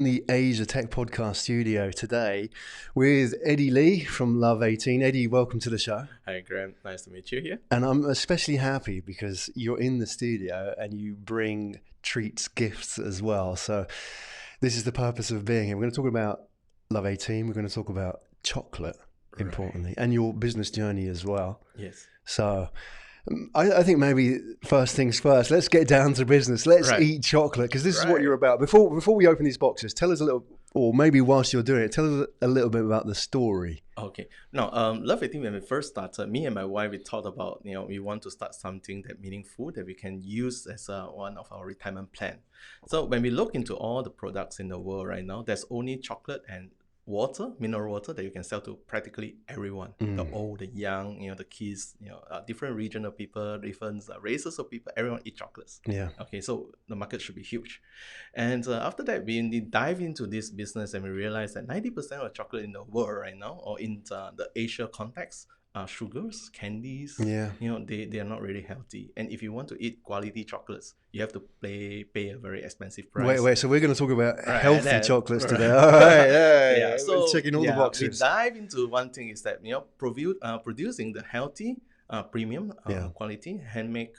the Asia Tech Podcast studio today with Eddie Lee from Love18. Eddie, welcome to the show. Hi, Graham. Nice to meet you here. And I'm especially happy because you're in the studio and you bring treats, gifts as well. So this is the purpose of being here. We're going to talk about Love18. We're going to talk about chocolate, importantly, and your business journey as well. Yes. So I think maybe first things first, let's get down to business. Let's eat chocolate because this is what you're about. Before we open these boxes, tell us a little, or maybe whilst you're doing it, tell us a little bit about the story. Okay. Now, Love18, when we first started, me and my wife, we thought about, we want to start something that meaningful that we can use as one of our retirement plan. So when we look into all the products in the world right now, there's only chocolate and water, mineral water, that you can sell to practically everyone, the old, the young, the kids, different regional people, different races of people, everyone eat chocolates. Yeah. Okay, so the market should be huge. And after that, we dive into this business and we realize that 90% of chocolate in the world right now, or in the Asia context, sugars, candies, they are not really healthy. And if you want to eat quality chocolates, you have to pay a very expensive price. Wait, so we're going to talk about healthy chocolates today. All right, so we're checking all the boxes. We dive into one thing is that, producing the healthy, premium quality, handmade,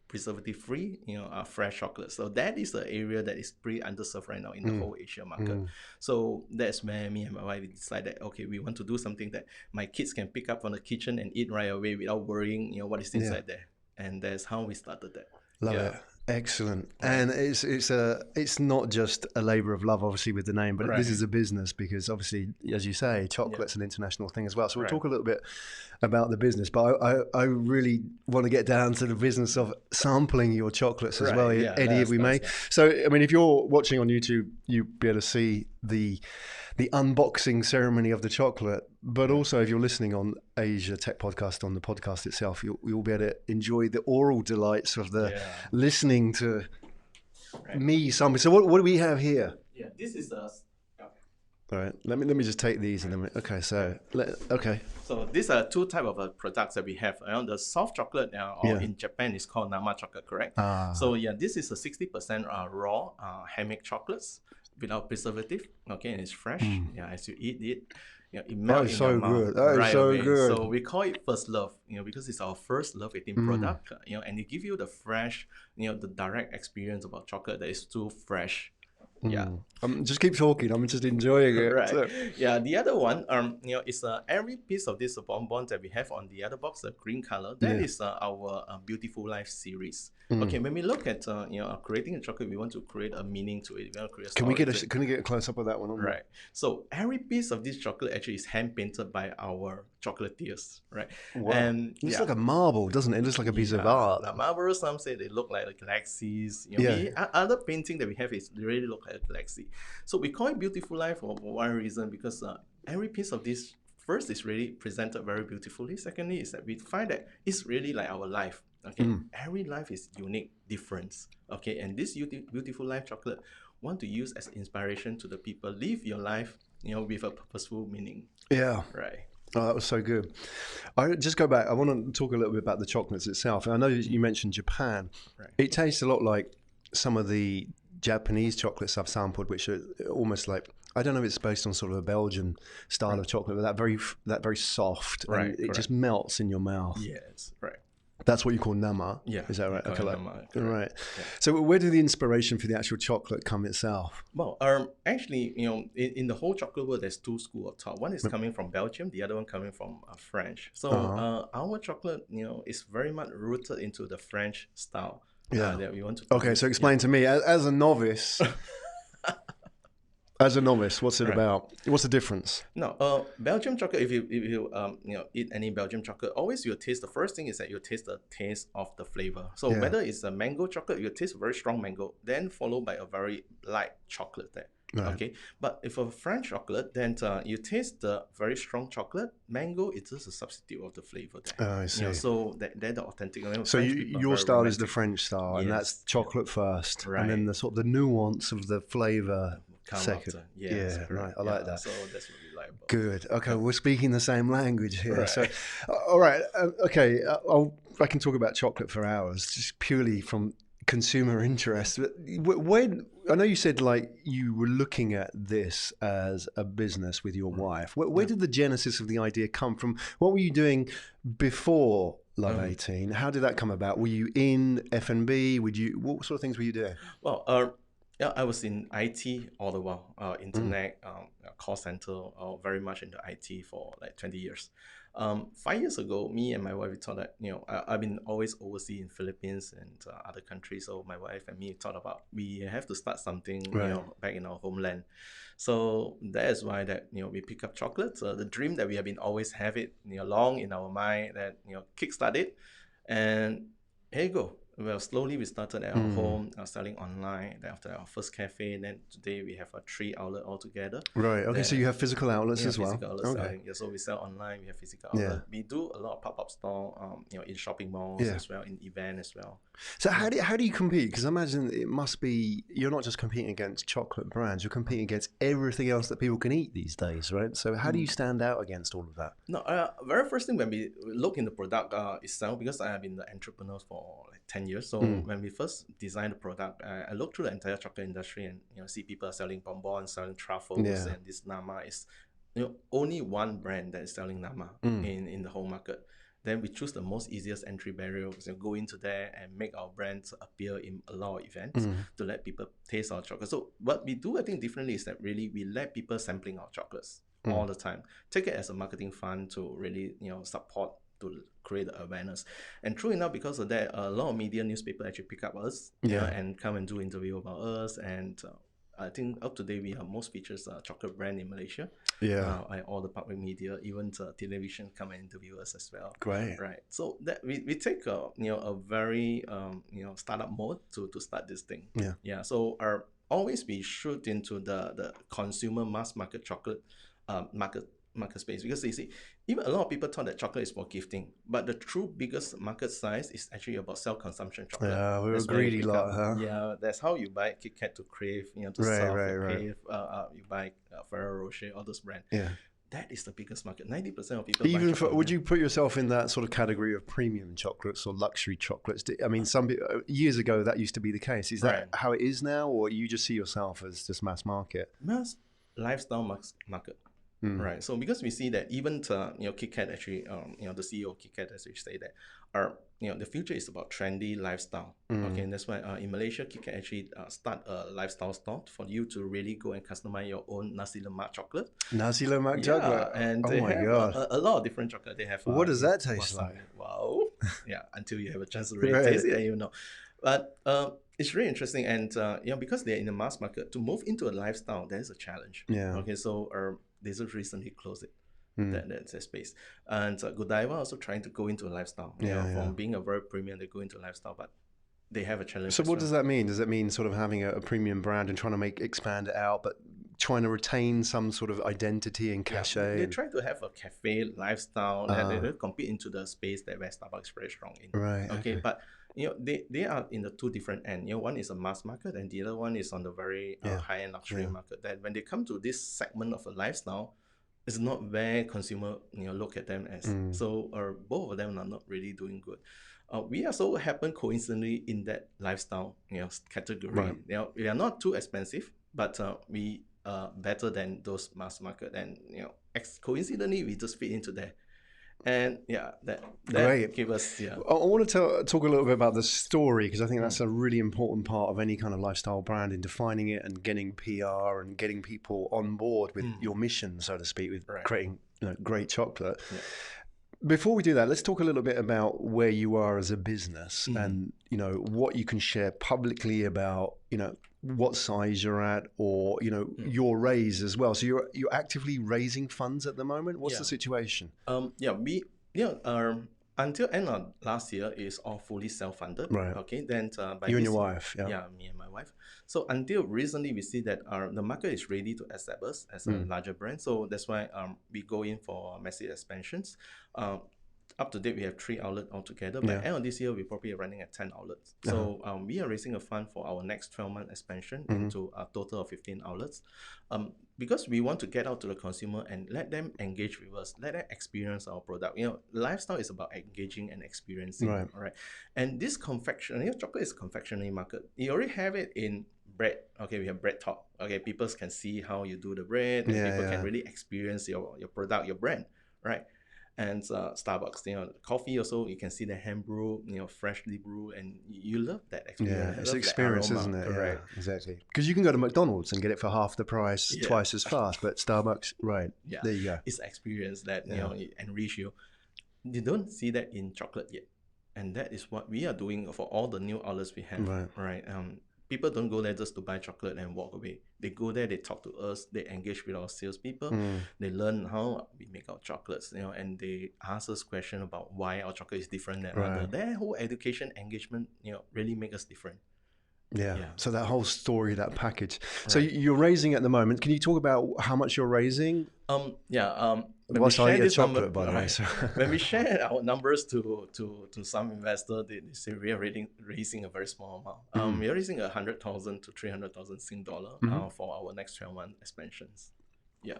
preservative-free, fresh chocolate. So that is the area that is pretty underserved right now in the whole Asia market. So that's where me and my wife decided, okay, we want to do something that my kids can pick up from the kitchen and eat right away without worrying, what is inside there. And that's how we started that. Love it. Excellent. And it's not just a labour of love, obviously, with the name, but this is a business because obviously, as you say, chocolate's an international thing as well. So we'll talk a little bit about the business, but I really want to get down to the business of sampling your chocolates as well, Eddie, if we may. So, I mean, if you're watching on YouTube, you'll be able to see the unboxing ceremony of the chocolate, but also if you're listening on Asia Tech Podcast, on the podcast itself, you'll be able to enjoy the oral delights of the listening to me sampling. So what do we have here? Yeah, this is a... All right, let me just take these and then So these are two type of products that we have. The soft chocolate, or in Japan, is called Nama chocolate, correct? So this is a 60% raw handmade chocolates without preservative. Okay, and it's fresh. As you eat it, it melts in your mouth. That is so good. So we call it First Love, because it's our first Love18 product. And it give you the fresh, the direct experience about chocolate that is too fresh. Just keep talking. I'm just enjoying it. So. The other one, is every piece of this bonbon that we have on the other box, the green color. That is our Beautiful Life series. Okay, when we look at creating a chocolate, we want to create a meaning to it. We want to create a story. Can we get a close up of that one? Right. So every piece of this chocolate actually is hand painted by our chocolatiers. Right. Wow. And it's like a marble, doesn't it? It looks like a piece of art. The marbles, some say they look like galaxies. Other painting that we have is really look like a galaxy. So we call it Beautiful Life for one reason, because every piece of this, first, is really presented very beautifully. Secondly, is that we find that it's really like our life. Okay, every life is unique, different. Okay, and this Beautiful Life chocolate want to use as inspiration to the people. Live your life, with a purposeful meaning. Yeah. Right. Oh, that was so good. I just go back. I want to talk a little bit about the chocolates itself. I know you mentioned Japan. Right. It tastes a lot like some of the Japanese chocolates I've sampled, which are almost like, I don't know if it's based on sort of a Belgian style of chocolate, but that very soft, and it just melts in your mouth. Yes, right. That's what you call nama. Yeah. Is that right? Okay. Nama, right. Yeah. So where did the inspiration for the actual chocolate come itself? Well, actually, in the whole chocolate world, there's two schools of thought. One is coming from Belgium, the other one coming from French. So our chocolate, is very much rooted into the French style. That we want to. Okay, so explain to me, as a novice. As a novice, what's it about? What's the difference? No, Belgium chocolate. If you eat any Belgium chocolate, always you'll taste. The first thing is that you taste the taste of the flavor. So whether it's a mango chocolate, you taste very strong mango, then followed by a very light chocolate there. Right. Okay, but if a French chocolate, then you taste the very strong chocolate. Mango is just a substitute of the flavor there. Oh, I see. So they're the authentic. So your style is the French style, and that's chocolate first, and then the sort of the nuance of the flavor second. Right. I like that. So that's what we like about. Good. Okay, we're speaking the same language here. Right. So, all right. Okay, I can talk about chocolate for hours, just purely from consumer interest. When I know you said like you were looking at this as a business with your wife. Where did the genesis of the idea come from? What were you doing before Love18? How did that come about? Were you in F&B? What sort of things were you doing? Well, yeah, I was in IT all the while, internet, call center, very much into IT for like 20 years. 5 years ago, me and my wife, we thought that, I've been always overseas in Philippines and other countries. So my wife and me thought about, we have to start something, back in our homeland. So that is why that, we pick up chocolates. The dream that we have been always have it, long in our mind that, kickstart it. And here you go. Well, slowly we started at our home, selling online. Then after our first cafe, then today we have 3 outlets altogether. Right. Okay. So you have physical outlets as well. Physical outlets selling. Yeah. So we sell online. We have physical outlets. We do a lot of pop-up store, in shopping malls as well, in event as well. So how do you compete? Because I imagine it must be, you're not just competing against chocolate brands. You're competing against everything else that people can eat these days, right? So how do you stand out against all of that? No. Very first thing when we look in the product itself, because I have been the entrepreneur for like 10 years. So when we first designed the product, I looked through the entire chocolate industry and see people are selling bonbons, selling truffles, and this Nama is only one brand that is selling Nama in the whole market. Then we choose the most easiest entry barrier, so go into there and make our brands appear in a lot of events to let people taste our chocolate. So what we do, I think, differently is that really we let people sampling our chocolates all the time. Take it as a marketing fund to really support, to create awareness. And true enough, because of that, a lot of media newspaper actually pick up us and come and do interview about us. And I think up to date we have most features chocolate brand in Malaysia. All the public media, even television, come and interview us as well. Great. Right. So that we take a very startup mode to start this thing. So always we shoot into the consumer mass market chocolate market space, because you see, even a lot of people thought that chocolate is for gifting, but the true biggest market size is actually about self-consumption chocolate. Yeah, we were greedy lot, huh? Yeah, that's how you buy Kit Kat to Crave, to Crave. You buy Ferrero Rocher, all those brands. Yeah, that is the biggest market. 90% of people. Even for, would you put yourself in that sort of category of premium chocolates or luxury chocolates? I mean, some years ago that used to be the case. Is that how it is now, or you just see yourself as just mass market? Mass lifestyle market. Right. So because we see that even Kit Kat actually, the CEO of Kit Kat actually say that the future is about trendy lifestyle. Okay, and that's why in Malaysia, Kit Kat actually start a lifestyle store for you to really go and customize your own nasi lemak chocolate. Nasi lemak chocolate. And they have a lot of different chocolate. They have. What does that taste like? Wow. Yeah, until you have a chance to really taste it, and you know. But it's really interesting, and because they're in the mass market, to move into a lifestyle, there's a challenge. Yeah. Okay, so they just recently closed it. That space, and Godiva also trying to go into a lifestyle. From being a very premium, they go into a lifestyle, but they have a challenge. So what does that mean? Does that mean sort of having a premium brand and trying to expand it out, but trying to retain some sort of identity and cachet? They try to have a cafe lifestyle that they compete into the space that where Starbucks is very strong in. Right. Okay, but they are in the two different ends. One is a mass market, and the other one is on the very high-end luxury market. That when they come to this segment of a lifestyle, it's not where consumer look at them as. So both of them are not really doing good. We also happen coincidentally in that lifestyle category. Right. We are not too expensive, but we are better than those mass market, and coincidentally we just fit into there. And that gave us. I want to talk a little bit about the story, because I think that's a really important part of any kind of lifestyle brand, in defining it and getting PR and getting people on board with your mission, so to speak, with creating great chocolate. Before we do that, let's talk a little bit about where you are as a business and what you can share publicly about what size you're at, or your raise as well. So you're actively raising funds at the moment. What's the situation? We until end of last year is all fully self-funded. Right. Okay. Then by you and your wife. Yeah, me and my wife. So until recently, we see that the market is ready to accept us as a larger brand. So that's why we go in for massive expansions. up to date, we have 3 outlets altogether. By end of this year, we're probably running at 10 outlets. So we are raising a fund for our next 12-month expansion into a total of 15 outlets. Because we want to get out to the consumer and let them engage with us, let them experience our product. Lifestyle is about engaging and experiencing, right? And this confectionery, chocolate is a confectionery market. You already have it in bread. Okay, we have bread talk. Okay, people can see how you do the bread, and people can really experience your product, your brand, right? And Starbucks, coffee also, you can see the hand brew, freshly brewed, and you love that experience. Yeah, it's experience, isn't it? Correct. Yeah, exactly. Because you can go to McDonald's and get it for half the price, twice as fast, but Starbucks, right? Yeah, there you go. It's experience that it enrich you. You don't see that in chocolate yet, and that is what we are doing for all the new outlets we have. Right. People don't go there just to buy chocolate and walk away. They go there, they talk to us, they engage with our salespeople, they learn how we make our chocolates, and they ask us questions about why our chocolate is different than other. Their whole education engagement, really make us different. Yeah. So that whole story, that package. So you're raising at the moment. Can you talk about how much you're raising? When we share this chocolate, by the way. When we share our numbers to some investor, they say we are raising a very small amount. We are raising 100,000 to 300,000 Sing dollar for our next 12-month expansions. Yeah.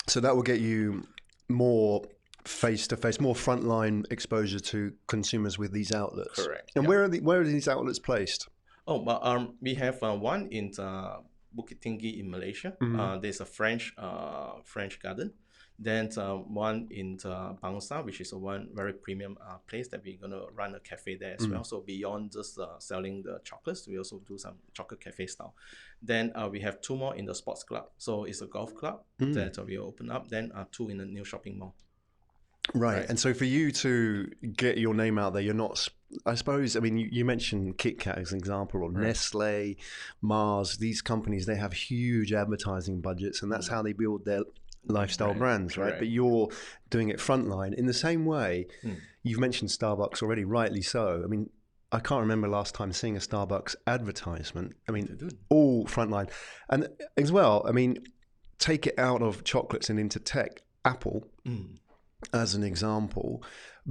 So that will get you more face-to-face, more frontline exposure to consumers with these outlets. Correct. And where are these outlets placed? We have one in Bukit Tinggi in Malaysia. There's a French garden. Then one in Bangsa, which is one very premium place that we're going to run a cafe there as well. So beyond just selling the chocolates, we also do some chocolate cafe style. Then we have 2 more in the sports club. So it's a golf club that we open up. Then 2 in the new shopping mall. Right. And so for you to get your name out there, you're not, I suppose, I mean, you mentioned Kit Kat as an example, or Nestle, Mars, these companies, they have huge advertising budgets, and that's how they build their lifestyle brands, right? But you're doing it frontline in the same way. You've mentioned Starbucks already, rightly so. I mean, I can't remember last time seeing a Starbucks advertisement. I mean, all frontline. And as well, I mean, take it out of chocolates and into tech. Apple, as an example,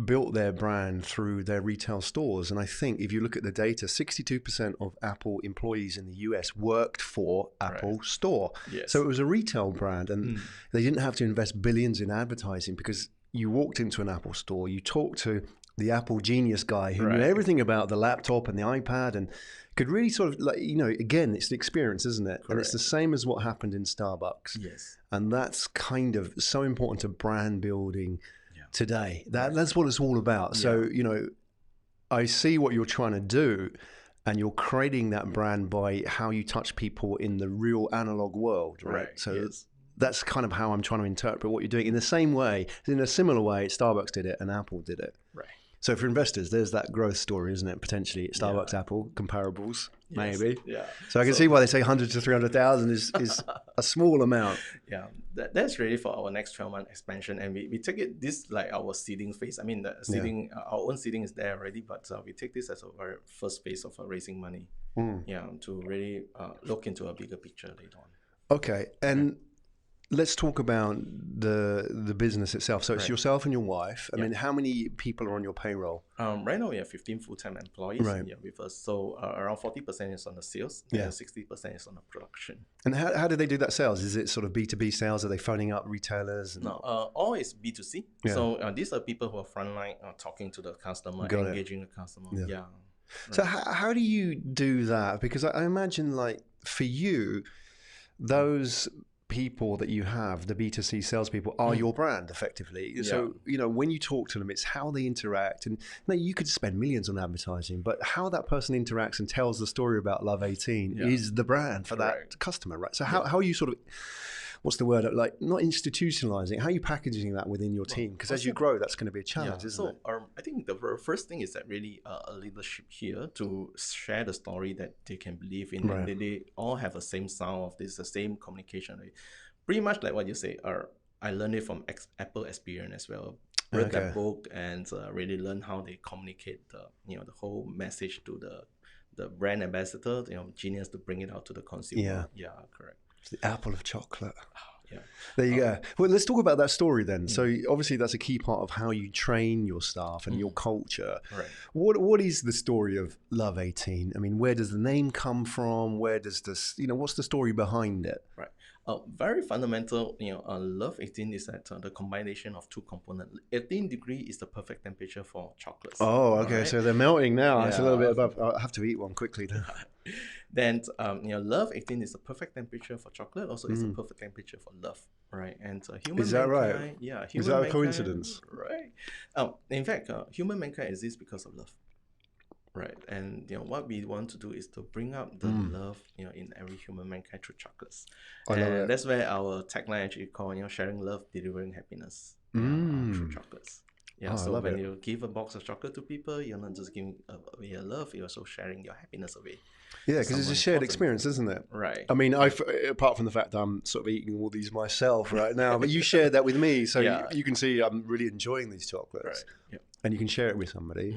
built their brand through their retail stores. And I think if you look at the data, 62% of Apple employees in the US worked for Apple Store. So it was a retail brand, and they didn't have to invest billions in advertising, because you walked into an Apple store, you talked to the Apple genius guy who knew everything about the laptop and the iPad and could really sort of, again, it's the experience, isn't it? And it's the same as what happened in Starbucks. And that's kind of so important to brand building today. That's what it's all about. So, I see what you're trying to do, and you're creating that brand by how you touch people in the real analog world, right? So that's kind of how I'm trying to interpret what you're doing. In the same way, in a similar way, Starbucks did it and Apple did it. So for investors, there's that growth story, isn't it? Potentially Starbucks, Apple, comparables, maybe. So I can see why they say 100 to 300,000 is a small amount. That's really for our next 12-month expansion. And we take it, this like our seeding phase. I mean, the seeding, our own seeding is there already, but we take this as a very first phase of raising money. To really look into a bigger picture later on. Okay. And let's talk about the business itself. So it's yourself and your wife. I mean, how many people are on your payroll? Right now we have 15 full-time employees with us. So around 40% is on the sales, and 60% is on the production. And how do they do that sales? Is it sort of B2B sales? Are they phoning up retailers? No, all is B2C. So these are people who are frontline, talking to the customer, engaging the customer. So how do you do that? Because I imagine, like, for you, those people that you have, the B2C salespeople, are your brand effectively. So, when you talk to them, it's how they interact. And you could spend millions on advertising, but how that person interacts and tells the story about Love18 is the brand for that customer, right? So how are you sort of, what's the word, like, not institutionalizing, how are you packaging that within your team? Because as you grow, that's going to be a challenge, isn't it? I think the first thing is that really a leadership here to share the story that they can believe in. And they all have the same sound of this, the same communication. Pretty much like what you say, I learned it from Apple experience as well. Read that book and really learn how they communicate the whole message to the brand ambassador, genius, to bring it out to the consumer. Correct. It's the apple of chocolate. There you go. Well, let's talk about that story then. So obviously that's a key part of how you train your staff and your culture. Right. What is the story of Love18? I mean, where does the name come from? Where does this, what's the story behind it? Right. Very fundamental, Love18 is that the combination of two components. 18 degree is the perfect temperature for chocolates. Oh, okay. Right? So they're melting now. Yeah. It's a little bit above. I'll have to eat one quickly now. Then, Love18 is the perfect temperature for chocolate. Also, it's the perfect temperature for love, right? And human is that mankind, right? Yeah. Is that a coincidence? Right. In fact, human mankind exists because of love. Right, and what we want to do is to bring up the love, in every human mankind through chocolates. And that's where our tagline actually called, sharing love, delivering happiness through chocolates. Yeah, so when you give a box of chocolate to people, you're not just giving away your love, you're also sharing your happiness away. Yeah, because it's a shared experience, isn't it? Right. I mean, apart from the fact I'm sort of eating all these myself right now, but you shared that with me, so you can see I'm really enjoying these chocolates. Right. Yeah. And you can share it with somebody.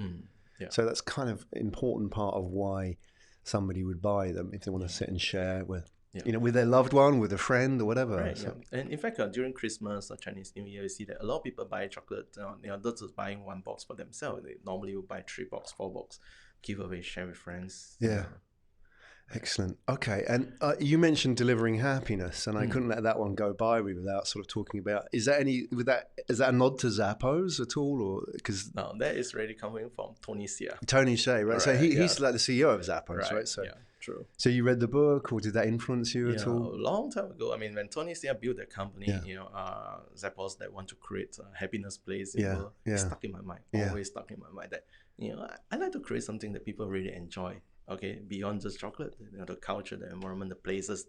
Yeah. So that's kind of important part of why somebody would buy them if they want to sit and share with, with their loved one, with a friend or whatever. Right. So. Yeah. And in fact, during Christmas or Chinese New Year, you see that a lot of people buy chocolate. Not just buying one box for themselves. They normally will buy 3 box, 4 box, give away, share with friends. Yeah. Excellent. Okay, and you mentioned delivering happiness, and I couldn't let that one go by me without sort of talking about. Is that a nod to Zappos at all, or because no, that is really coming from Tony Hsieh. Tony Hsieh, right? So he's like the CEO of Zappos, right? So true. So you read the book, or did that influence you at all? A long time ago. I mean, when Tony Hsieh built that company, Zappos that want to create a happiness place, stuck in my mind. Always stuck in my mind that I like to create something that people really enjoy. Okay, beyond just chocolate, the culture, the environment, the places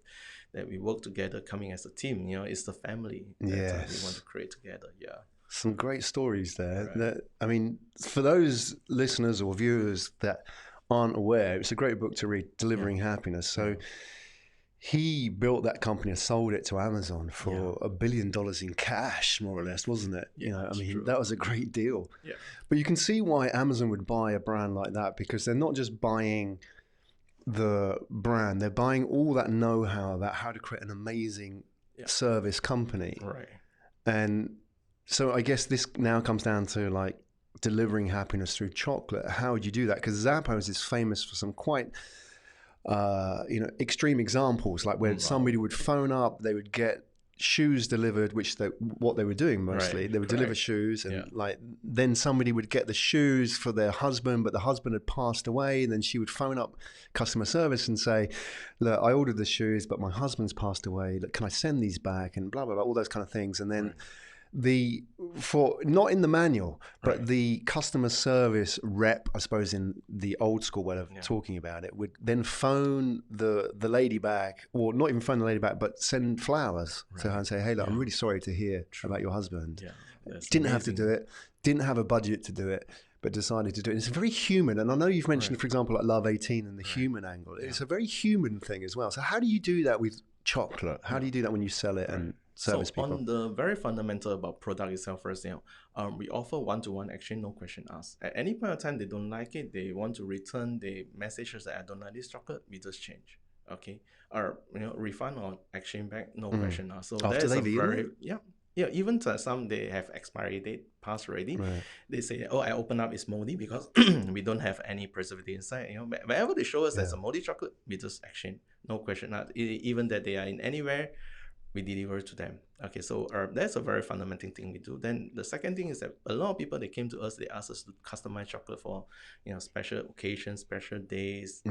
that we work together, coming as a team. It's the family that we want to create together. Yeah, some great stories there. Right. That, I mean, for those listeners or viewers that aren't aware, it's a great book to read, Delivering Happiness. So he built that company and sold it to Amazon for $1 billion in cash, more or less, wasn't it? That was a great deal. Yeah. But you can see why Amazon would buy a brand like that, because they're not just buying the brand, they're buying all that know-how about how to create an amazing service company. Right. And so I guess this now comes down to like delivering happiness through chocolate. How would you do that? Because Zappos is famous for some quite extreme examples, like where somebody would phone up, they would get shoes delivered, what they were doing mostly. Right, they would deliver shoes, and then somebody would get the shoes for their husband, but the husband had passed away, and then she would phone up customer service and say, look, I ordered the shoes, but my husband's passed away. Look, can I send these back? And blah, blah, blah, all those kind of things. And then not in the manual, but the customer service rep, I suppose in the old school way of talking about it, would then phone the lady back, or not even phone the lady back, but send flowers to her and say, hey, look, I'm really sorry to hear about your husband. Didn't have to do it, didn't have a budget to do it, but decided to do it. It's very human. And I know you've mentioned, for example, like Love18 and the human angle. It's a very human thing as well. So how do you do that with chocolate? How do you do that when you sell it and service people? On the very fundamental about product itself first, we offer one-to-one exchange, no question asked. At any point of time they don't like it, they want to return, they message us that I don't like this chocolate, we just change. Okay, or refund or exchange back, no question asked. So after they've eaten it? Even some they have expiry date passed already. They say, I open up, it's moldy because we don't have any preservative inside. Whenever they show us there's a moldy chocolate, we just exchange, no question asked. Even that they are in anywhere, we deliver to them. Okay, so that's a very fundamental thing we do. Then the second thing is that a lot of people, they came to us, they asked us to customize chocolate for special occasions, special days.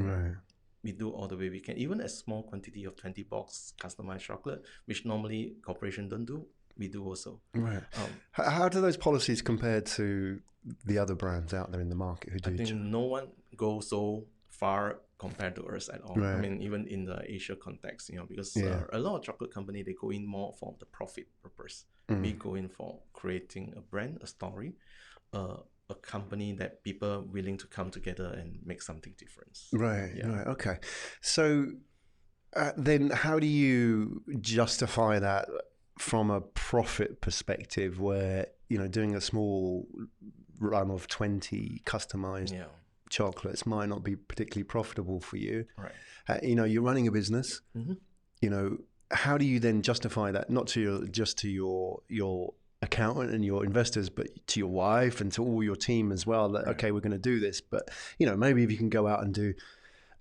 We do all the way we can. Even a small quantity of 20 box customized chocolate, which normally corporation don't do, we do also. Right. How do those policies compare to the other brands out there in the market who do? I think no one goes so far compared to us at all. I mean, even in the Asia context, because a lot of chocolate company, they go in more for the profit purpose. We go in for creating a brand, a story, a company that people are willing to come together and make something different. Right. Okay. So then how do you justify that from a profit perspective, where doing a small run of 20 customized chocolates might not be particularly profitable for you? Right. You're running a business. how do you then justify that, not to your accountant and your investors, but to your wife and to all your team as well, that, okay, we're going to do this, but maybe if you can go out and do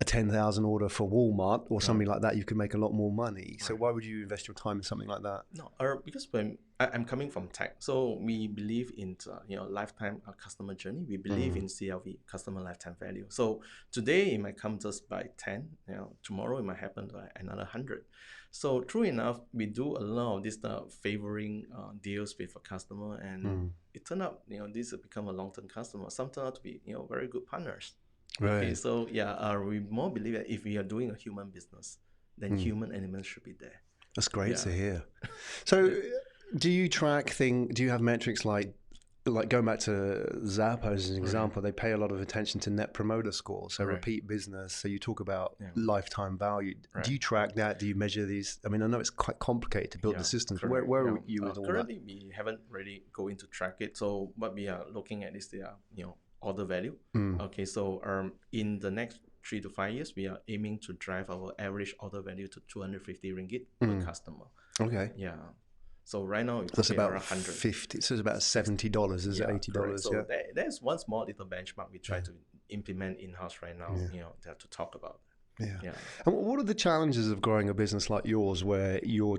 a 10,000 order for Walmart or something like that, you can make a lot more money. So why would you invest your time in something like that? No, because when I'm coming from tech, so we believe in lifetime customer journey. We believe in CLV, customer lifetime value. So today it might come just by 10. Tomorrow it might happen by another 100. So true enough, we do a lot of this favoring deals with a customer, and it turned out these have become a long-term customer. Some turn out to be very good partners. Right. Okay, so we more believe that if we are doing a human business, then human elements should be there. That's great to hear. So do you track do you have metrics like going back to Zappos as an example, they pay a lot of attention to net promoter score, so repeat business. So you talk about lifetime value. Do you track that? Do you measure these? I mean, I know it's quite complicated to build the systems. Where are you with all currently, that? we haven't really going to track it. So what we are looking at is the order value. Okay, so in the next 3 to 5 years, we are aiming to drive our average order value to 250 ringgit per customer. Okay. Yeah. So right now it's that's about 100. 50. So it's about $70. Is it $80? So there's one small little benchmark we try to implement in-house right now. To talk about. Yeah. And what are the challenges of growing a business like yours, where you're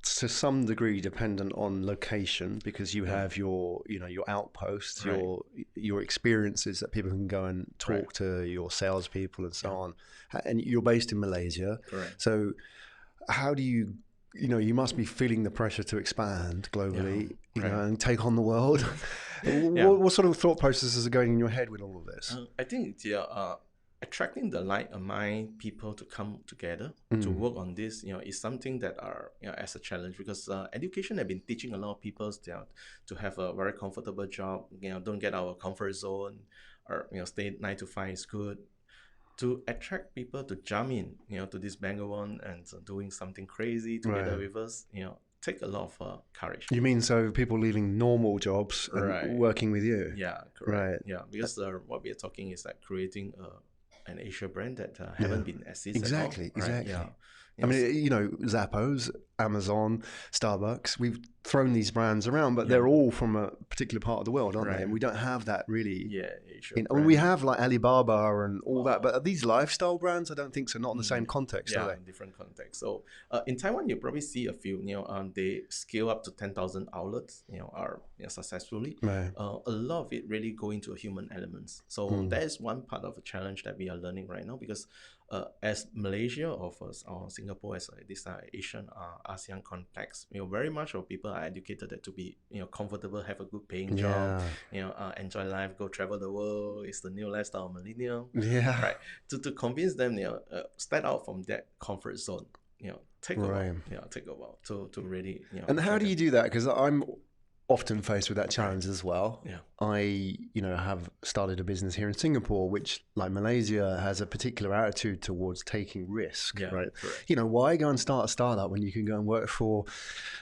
to some degree dependent on location, because you have your outposts, your experiences that people can go and talk to your salespeople and so on, and you're based in Malaysia. Correct. So how do you must be feeling the pressure to expand globally, and take on the world. What sort of thought processes are going in your head with all of this? I think attracting the like-minded people to come together to work on this, is something that are as a challenge, because education have been teaching a lot of people to have a very comfortable job, don't get out of comfort zone, or stay 9 to 5 is good. To attract people to jump in, to this Bangalore and doing something crazy together with us, take a lot of courage. You mean so people leaving normal jobs and working with you? Yeah, correct. Yeah, because what we are talking is like creating an Asia brand that haven't been assisted. Exactly. Yeah. I mean, Zappos, Amazon, Starbucks, we've thrown these brands around, but they're all from a particular part of the world, aren't they? And we don't have that really. Yeah, Asia. I mean, we have like Alibaba and all that, but are these lifestyle brands? I don't think so. Not in the same context, are they? Different context. So in Taiwan, you probably see a few. They scale up to 10,000 outlets. Are successfully. Right. A lot of it really go into human elements. So that is one part of a challenge that we are learning right now, because as Malaysia offers or Singapore as this Asian ASEAN context, very much of people are educated that to be comfortable, have a good paying job, enjoy life, go travel the world. It's the new lifestyle of millennial. Yeah. Right. To convince them, step out from that comfort zone. Take a while to really. And how do you do that? Because I'm often faced with that challenge as well. Yeah. I, have started a business here in Singapore, which, like Malaysia, has a particular attitude towards taking risk, right? Correct. Why go and start a startup when you can go and work for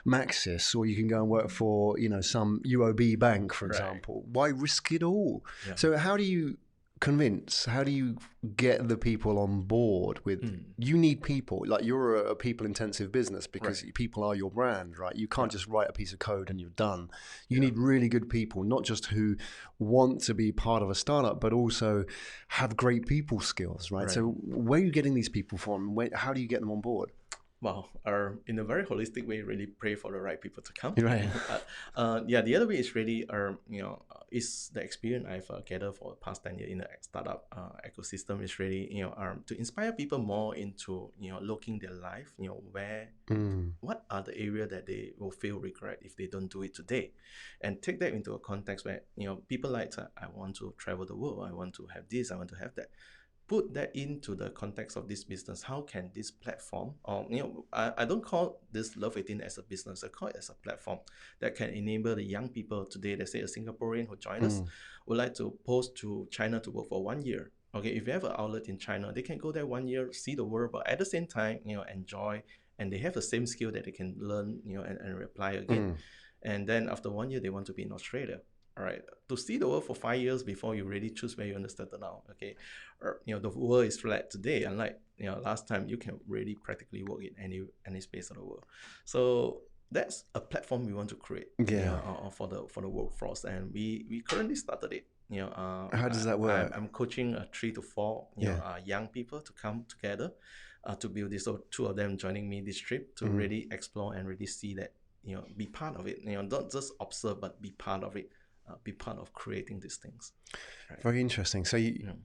Maxis, or you can go and work for, some UOB bank, for example? Why risk it all? Yeah. So how do you get the people on board with, you need people, like you're a people intensive business, because people are your brand, right? You can't just write a piece of code and you're done. You need really good people, not just who want to be part of a startup, but also have great people skills, right? So where are you getting these people from? How do you get them on board? Well, in a very holistic way, really pray for the right people to come. Right. The other way is really, is the experience I've gathered for the past 10 years in the startup ecosystem is really, to inspire people more into, looking their life, what are the areas that they will feel regret if they don't do it today, and take that into a context where, people like, I want to travel the world, I want to have this, I want to have that. Put that into the context of this business. How can this platform, I don't call this Love18 as a business, I call it as a platform that can enable the young people today, let's say a Singaporean who join us, would like to post to China to work for 1 year. Okay, if you have an outlet in China, they can go there 1 year, see the world, but at the same time, enjoy, and they have the same skill that they can learn, and apply again. And then after 1 year, they want to be in Australia. all right, to see the world for 5 years before you really choose where you want to settle down. Okay, or the world is flat today, unlike last time. You can really practically work in any space of the world. So that's a platform we want to create. For the workforce, and we currently started it. How does that work? I'm coaching 3 to 4 young people to come together to build this. So 2 of them joining me this trip to really explore and really see that, be part of it. Don't just observe, but be part of it. Be part of creating these things. Right? Very interesting. So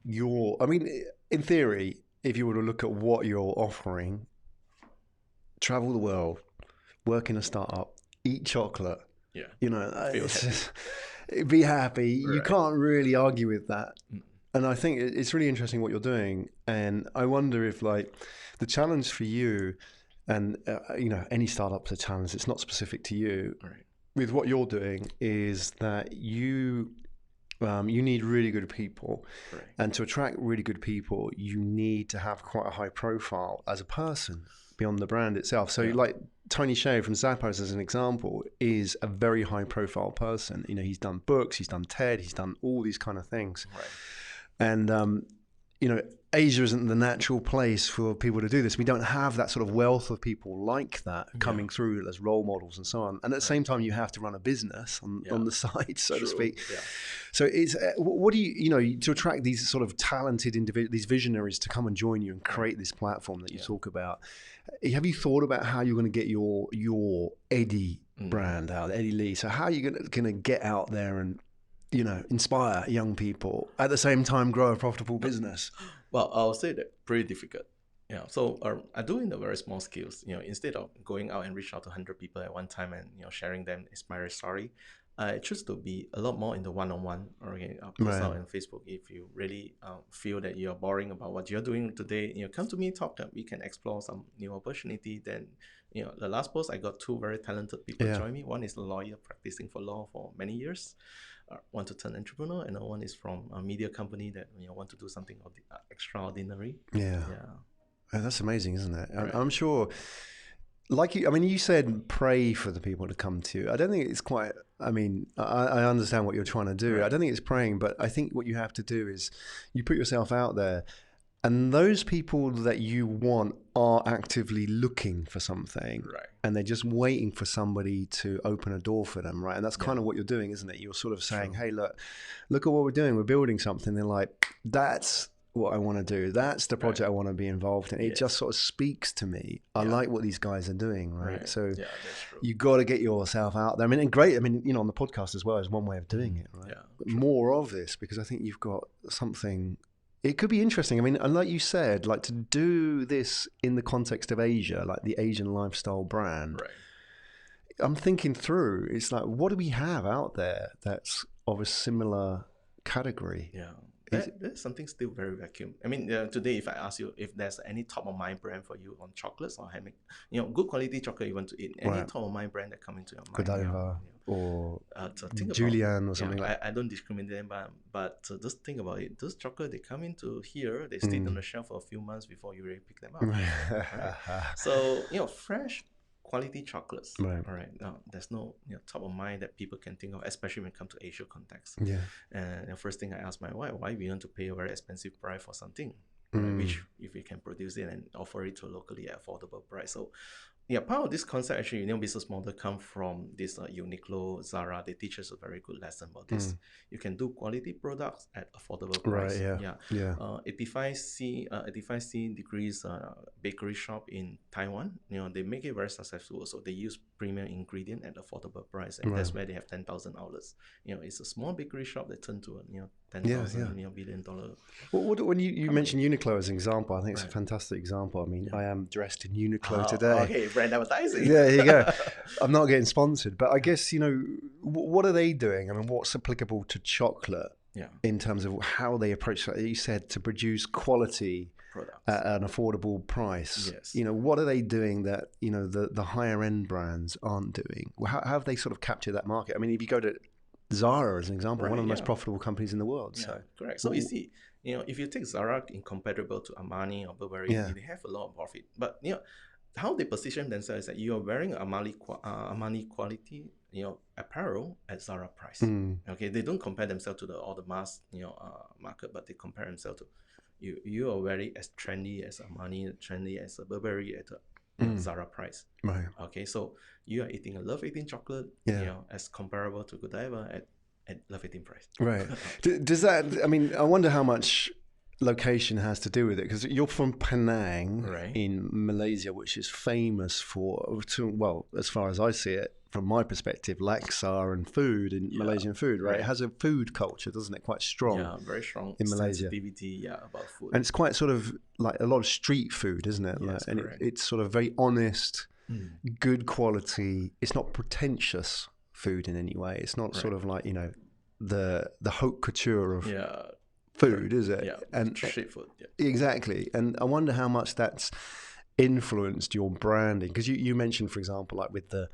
you're, I mean, in theory, if you were to look at what you're offering, travel the world, work in a startup, eat chocolate. Yeah. Be happy. Right. You can't really argue with that. And I think it's really interesting what you're doing. And I wonder if, like, the challenge for you, and any startup's a challenge. It's not specific to you. Right. With what you're doing, is that you need really good people, right. And to attract really good people, you need to have quite a high profile as a person beyond the brand itself. So, like Tony Hsieh from Zappos, as an example, is a very high profile person. He's done books, he's done TED, he's done all these kind of things, right. And Asia isn't the natural place for people to do this. We don't have that sort of wealth of people like that coming through as role models and so on. And at the same time, you have to run a business on the side, so to speak. Yeah. So it's what do you to attract these sort of talented individuals, these visionaries to come and join you and create this platform that you talk about. Have you thought about how you're going to get your Eddie brand out, Eddie Lee? So how are you going to get out there and inspire young people at the same time grow a profitable business? Well, I'll say that pretty difficult. So I do in the very small scales. Instead of going out and reach out to 100 people at one time and sharing them inspiring story, I choose to be a lot more in the one-on-one. Post out on Facebook. If you really feel that you're boring about what you're doing today, come to me, talk. We can explore some new opportunity. Then, the last post, I got 2 very talented people join me. One is a lawyer practicing for law for many years, want to turn entrepreneur, and one is from a media company that want to do something extraordinary. That's amazing, isn't it? Right. I'm sure, like you said, pray for the people to come to you. I don't think it's quite, I understand what you're trying to do. Right. I don't think it's praying, but I think what you have to do is you put yourself out there, and those people that you want are actively looking for something, right. And they're just waiting for somebody to open a door for them, right? And that's kind of what you're doing, isn't it? You're sort of saying, hey, look at what we're doing. We're building something. They're like, that's what I want to do. That's the project I want to be involved in. It just sort of speaks to me. I like what these guys are doing, right? So that's true. You got to get yourself out there. And great. On the podcast as well is one way of doing it, right? But more of this, because I think you've got something. It could be interesting. And like you said, like to do this in the context of Asia, like the Asian lifestyle brand. Right. I'm thinking through. It's like, what do we have out there that's of a similar category? Yeah. There's something still very vacuum. Today, if I ask you if there's any top of mind brand for you on chocolates or handmade, good quality chocolate you want to eat, any top of mind brand that come into your mind? Godiva or think Julian or something I don't discriminate them, but just think about it. Those chocolate, they come into here, they stay on the shelf for a few months before you really pick them up. Right? So, fresh quality chocolates. Right. All right. Now, there's no top of mind that people can think of, especially when it comes to Asia context. Yeah. And the first thing I ask my wife, why we want to pay a very expensive price for something, right? Which if we can produce it and offer it to a locally affordable price. So, part of this concept actually, business model come from this Uniqlo, Zara. They teach us a very good lesson about this. You can do quality products at affordable price. Right. Yeah. 85C degrees bakery shop in Taiwan. They make it very successful. So they use premium ingredient at affordable price, and that's where they have 10,000 outlets. It's a small bakery shop that turned to a $10,000 billion dollar. Well, when you mentioned Uniqlo as an example, I think it's a fantastic example. I am dressed in Uniqlo today. Okay, brand advertising. Yeah, there you go. I'm not getting sponsored, but I guess what are they doing? What's applicable to chocolate in terms of how they approach? Like you said, to produce quality products at an affordable price. Yes. What are they doing that the higher end brands aren't doing? How have they sort of captured that market? If you go to Zara as an example, one of the most profitable companies in the world. So correct. So you see, if you take Zara incomparable to Armani or Burberry, they have a lot of profit. But how they position themselves is that you are wearing Armani quality apparel at Zara price. Okay, they don't compare themselves to all the mass market, but they compare themselves to you are very as trendy as Armani, trendy as a Burberry at a Zara price. Right. Okay, so you are eating a Love18 chocolate, as comparable to Godiva at Love18 price. Right. Does that? I mean, I wonder how much location has to do with it, because you're from Penang in Malaysia, which is famous for, well, as far as I see it from my perspective, laksa and food in Malaysian food, right? It has a food culture, doesn't it? Quite strong. Yeah, very strong in Malaysia. Sensitivity, about food. And it's quite sort of like a lot of street food, isn't it? Yes, and it's sort of very honest, good quality. It's not pretentious food in any way. It's not sort of like, the haute couture of food, is it? Yeah, and street food. Yeah. Exactly. And I wonder how much that's influenced your branding, because you mentioned, for example, like with the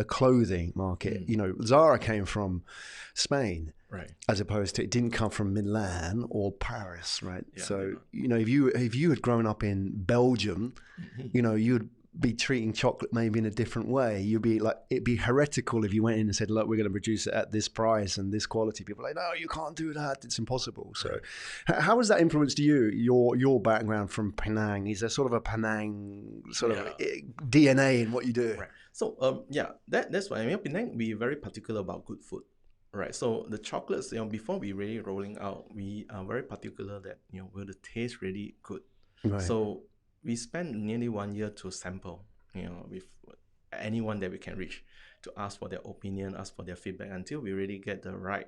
clothing market, Zara came from Spain, right, as opposed to, it didn't come from Milan or Paris, right? Yeah, so if you had grown up in Belgium, you'd be treating chocolate maybe in a different way. You'd be like, it'd be heretical if you went in and said, look, we're going to produce it at this price and this quality. People are like, no, you can't do that, it's impossible. So how has that influenced you, your background from Penang? Is there sort of a Penang sort of DNA in what you do? Right. So that's why, Penang, we're very particular about good food. Right, so the chocolates, before we really rolling out, we are very particular that will the taste really good. Right. So we spent nearly 1 year to sample, with anyone that we can reach, to ask for their opinion, ask for their feedback, until we really get the right,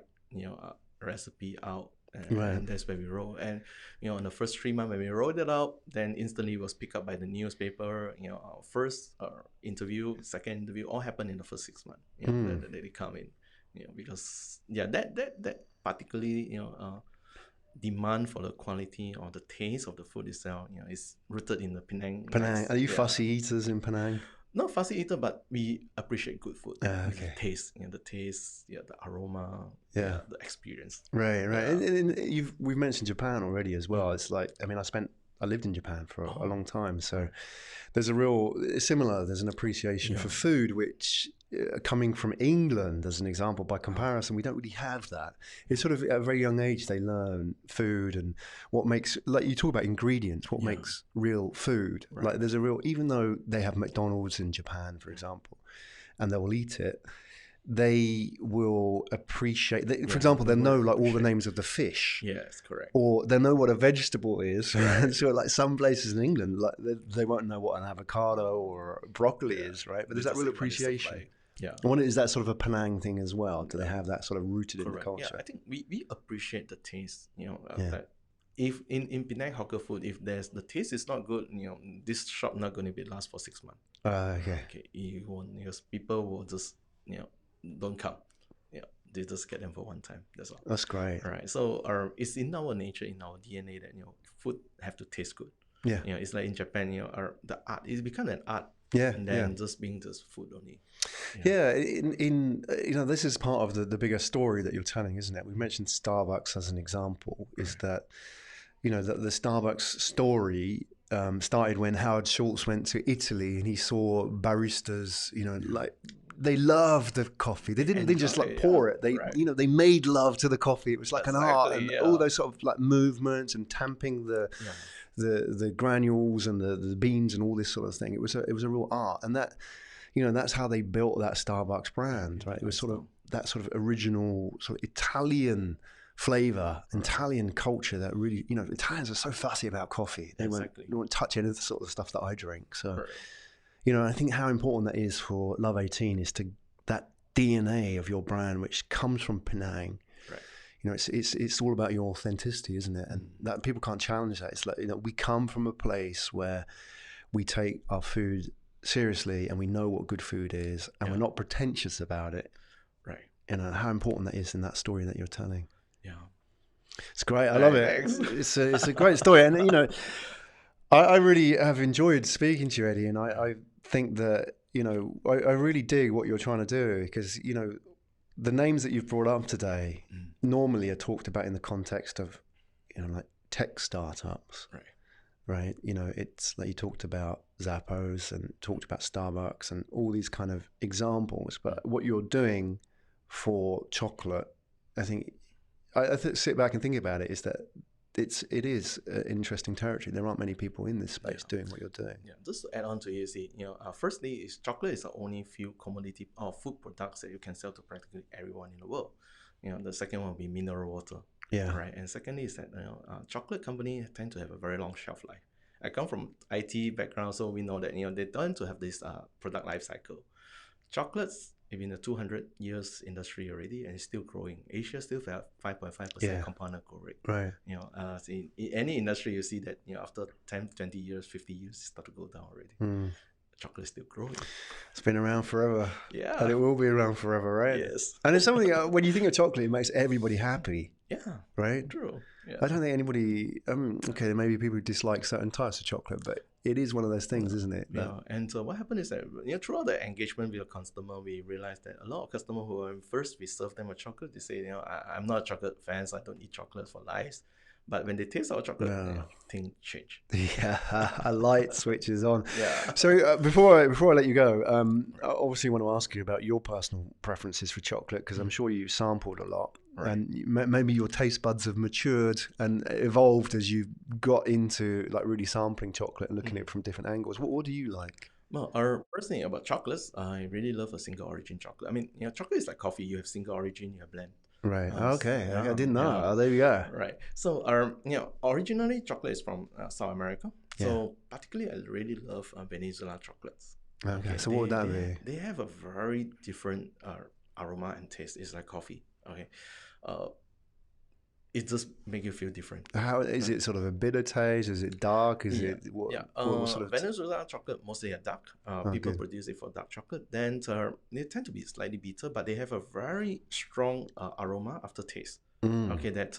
recipe out. And that's where we roll. And, in the first 3 months when we rolled it out, then instantly was picked up by the newspaper. Our first interview, second interview, all happened in the first 6 months. That they come in, because that particularly, demand for the quality or the taste of the food itself, is rooted in the Penang. Are you fussy eaters in Penang? Not fussy eater, but we appreciate good food. Okay. The taste, the aroma, the experience. Right. And we've mentioned Japan already as well. It's like, I lived in Japan for a long time, so there's there's an appreciation for food, which coming from England as an example, by comparison, we don't really have that. It's sort of at a very young age they learn food and what makes, like you talk about ingredients, what makes real food. Right. Like there's a real, even though they have McDonald's in Japan, for example, and they will eat it, they will appreciate, for example, they'll know like all the names of the fish. Yes, correct. Or they'll know what a vegetable is. Right. So like some places in England, like they won't know what an avocado or broccoli is, right? But there's that real appreciation. Yeah. I wonder, is that sort of a Penang thing as well? Do they have that sort of rooted in the culture? Yeah, I think we appreciate the taste, that if in Penang hawker food, if the taste is not good, this shop not going to be last for 6 months. Okay. You won't, because people will just, don't come. They just get them for one time. That's all. That's great. Right. So it's in our nature, in our DNA that food have to taste good. Yeah. It's like in Japan, the art, it's become an art. Yeah. And then just being just food only. Yeah. In this is part of the bigger story that you're telling, isn't it? We mentioned Starbucks as an example. Is that the Starbucks story started when Howard Schultz went to Italy and he saw baristas, like they loved the coffee. They didn't just like pour it. They they made love to the coffee. It was like an art, and all those sort of like movements and tamping the granules and the beans and all this sort of thing. It was a real art, and that that's how they built that Starbucks brand, right? It was sort of that sort of original sort of Italian flavor, Italian culture that really, Italians are so fussy about coffee. They won't touch any of the sort of stuff that I drink. So, I think how important that is for Love18 is to that DNA of your brand, which comes from Penang. Right. It's all about your authenticity, isn't it? And that people can't challenge that. It's like, we come from a place where we take our food seriously and we know what good food is, and we're not pretentious about it. Right. How important that is in that story that you're telling. Yeah. It's great. I love it. It's a great story. And, I really have enjoyed speaking to you, Eddie. And I think that, I really dig what you're trying to do, because, the names that you've brought up today normally are talked about in the context of, like tech startups. Right. right? You know, it's like you talked about Zappos and talked about Starbucks and all these kind of examples. But what you're doing for chocolate, I think, sit back and think about it, is that it is interesting territory. There aren't many people in this space doing what you're doing. Yeah, just to add on to you, see, firstly, is chocolate is the only few commodity or food products that you can sell to practically everyone in the world. The second one will be mineral water. Yeah. Right. And secondly is that chocolate companies tend to have a very long shelf life. I come from IT background, so we know that they tend to have this product life cycle. Chocolates have been a 200 years industry already, and it's still growing. Asia still have 5.5% compounded growth rate. Right. In any industry, you see that after 10, 20 years, 50 years, it start to go down already. Chocolate is still growing. It's been around forever. Yeah. And it will be around forever, right? Yes. And it's something, when you think of chocolate, it makes everybody happy. Yeah. Right? True. Yeah. I don't think anybody, okay, there may be people who dislike certain types of chocolate, but it is one of those things, isn't it? Yeah. And what happened is that throughout the engagement with a customer, we realized that a lot of customers who first we serve them a chocolate, they say, I'm not a chocolate fan, so I don't eat chocolate for life. But when they taste our chocolate, things change. Yeah, a light switches on. Yeah. So before I let you go, I obviously want to ask you about your personal preferences for chocolate, because I'm sure you sampled a lot, and maybe your taste buds have matured and evolved as you've got into like really sampling chocolate and looking at it from different angles. What do you like? Well, our first thing about chocolates, I really love a single origin chocolate. I mean, chocolate is like coffee. You have single origin, you have blend. Right. Okay. I didn't know. Oh, there you go. Right. So, originally chocolate is from South America. So, particularly, I really love Venezuela chocolates. Okay. So, what would that be? They have a very different aroma and taste. It's like coffee. Okay. It just make you feel different. How is it? Sort of a bitter taste? Is it dark? Is it what sort of? Venezuela chocolate mostly are dark. People produce it for dark chocolate. Then they tend to be slightly bitter, but they have a very strong aroma aftertaste. Okay, that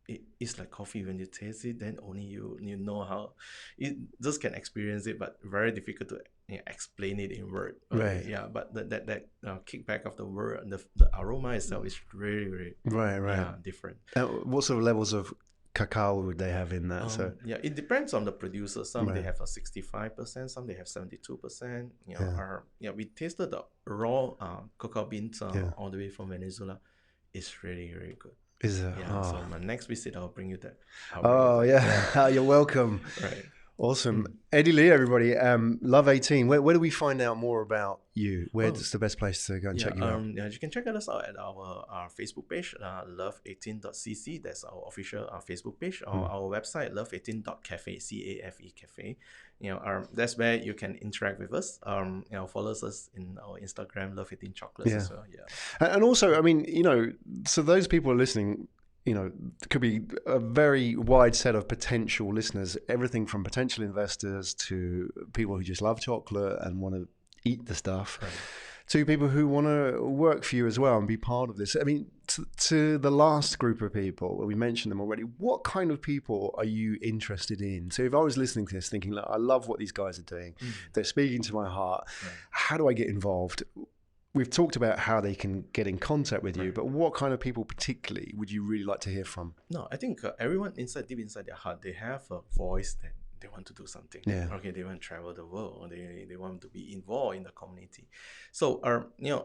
it's like coffee. When you taste it, then only you know how. It just can experience it, but very difficult to explain it in word. Okay? Right. Yeah, but that kickback of the word, the aroma itself is really right different. What sort of levels of cacao would they have in that? It depends on the producer. Some they have a 65%, some they have 72%. We tasted the raw cocoa beans all the way from Venezuela. It's really good. Is it? Yeah. So my next visit, I'll bring you that. You're welcome. Right. Awesome. Eddie Lee, everybody. Love18. Where do we find out more about you? Where's the best place to go and check you out? You can check us out at our Facebook page, love18.cc. That's our official Facebook page. Or our website, love18.cafe, CAFE cafe. That's where you can interact with us. Follow us in our Instagram, Love18 Chocolates as well. Yeah. And also, I mean, so those people are listening. Could be a very wide set of potential listeners, everything from potential investors to people who just love chocolate and want to eat the stuff, to people who want to work for you as well and be part of this. I mean, to the last group of people, we mentioned them already, what kind of people are you interested in? So if I was listening to this thinking, look, I love what these guys are doing, they're speaking to my heart, how do I get involved? We've talked about how they can get in contact with you, but what kind of people particularly would you really like to hear from? No, I think everyone deep inside their heart, they have a voice that they want to do something. Yeah. Okay, they want to travel the world. They want to be involved in the community. So,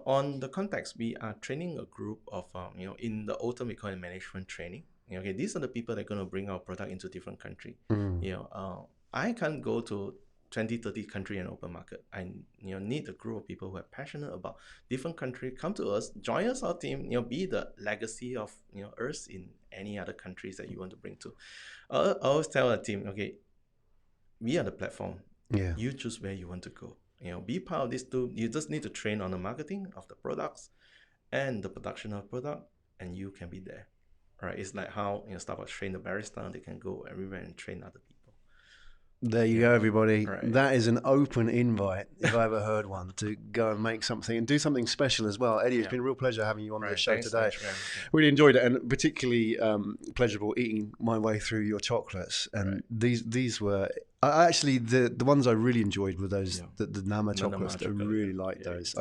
on the context, we are training a group of, in the autumn we call it management training. Okay, these are the people that are going to bring our product into different country. I can't go to 20, 30 country and open market. I need a group of people who are passionate about different country. Come to us, join us, our team. Be the legacy of us in any other countries that you want to bring to. I always tell our team, okay, we are the platform. Yeah. You choose where you want to go. Be part of this too. You just need to train on the marketing of the products and the production of product, and you can be there. Right? It's like how Starbucks train the barista, they can go everywhere and train other people. There you go, everybody. Right. That is an open invite, if I ever heard one, to go and make something and do something special as well. Eddie, it's been a real pleasure having you on the show today. Really enjoyed it, and particularly pleasurable eating my way through your chocolates. And these were actually the ones I really enjoyed were those the Nama chocolates. I really liked those.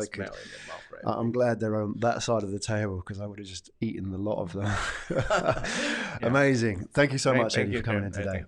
I'm glad they're on that side of the table because I would have just eaten a lot of them. Amazing. Thank you so much, Eddie, for coming in today.